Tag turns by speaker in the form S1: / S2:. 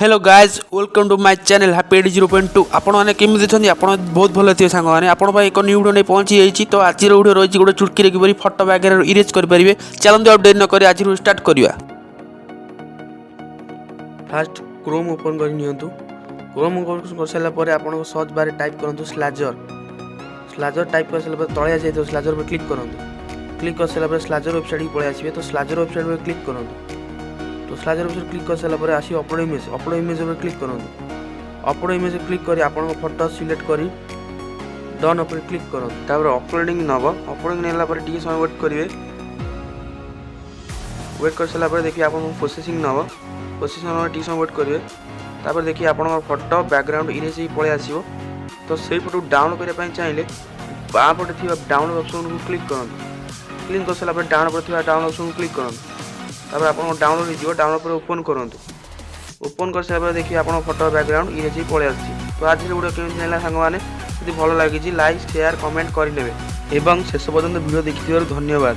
S1: Hello guys welcome to my channel 𝐓𝐡𝐴 0.2 आपण मैंने केमी अच्छे आप बहुत भल थी सांग मैंने आप एक न्यू वीडियो नहीं पहुंची जाइए। तो आज वीडियो रही गोटे चुटकी किपरि फोटो वगैरह इरेज करेंगे चलते अपडेट न कर आज स्टार्ट करवा। फास्ट क्रोम ओपन करनी क्रोम कर सारापर आप सर्च बार टाइप करूँ स्लाजर टाइप कर सारापर तले जाइए स्लाजर पर क्लिक करूँ। क्लिक कर सारापर स्लाजर वेबसाइट की पलि आसवे तो स्लाजर वेबसाइट पर क्लिक करूँ। तो स्लाजर वेबसाइट क्लिक कर सारापर आसी अपलोड इमेज पर क्लिक करूँ। अपलोड इमेज क्लिक कर आप फोटो सिलेक्ट कर डन पर क्लिक करूँ। तापर अपलोडिंग नब अपलोडिंग नेला पर टी समय वेट करेंगे। वेट कर सारापर देखिए आप प्रोसेसिंग नब प्रोसेसिंग टी समय वेट करेंगे। तापर देखिए आप फोटो बैकग्राउंड इरेज पलि आसो। तो से फोटो डाउनलोड करने चाहिए बापटे थी डाउनलोड ऑप्शन को क्लिक करूँ। क्लिक कर सारापर डाउनलोड पर डाउनलोड ऑप्शन को क्लिक करूँ। तापर आप डाउनलोड हो डाउनलोड पर ओपन करूँ। ओपन कर सारापर देखिए आप फोटो बैकग्राउंड इरेज पलि आसी। तो आज वीडियो केମିତି लागला सांग माने यदि भल लगी लाइक शेयर कमेंट करने एवं शेष पर्यंत वीडियो देखि धन्यवाद।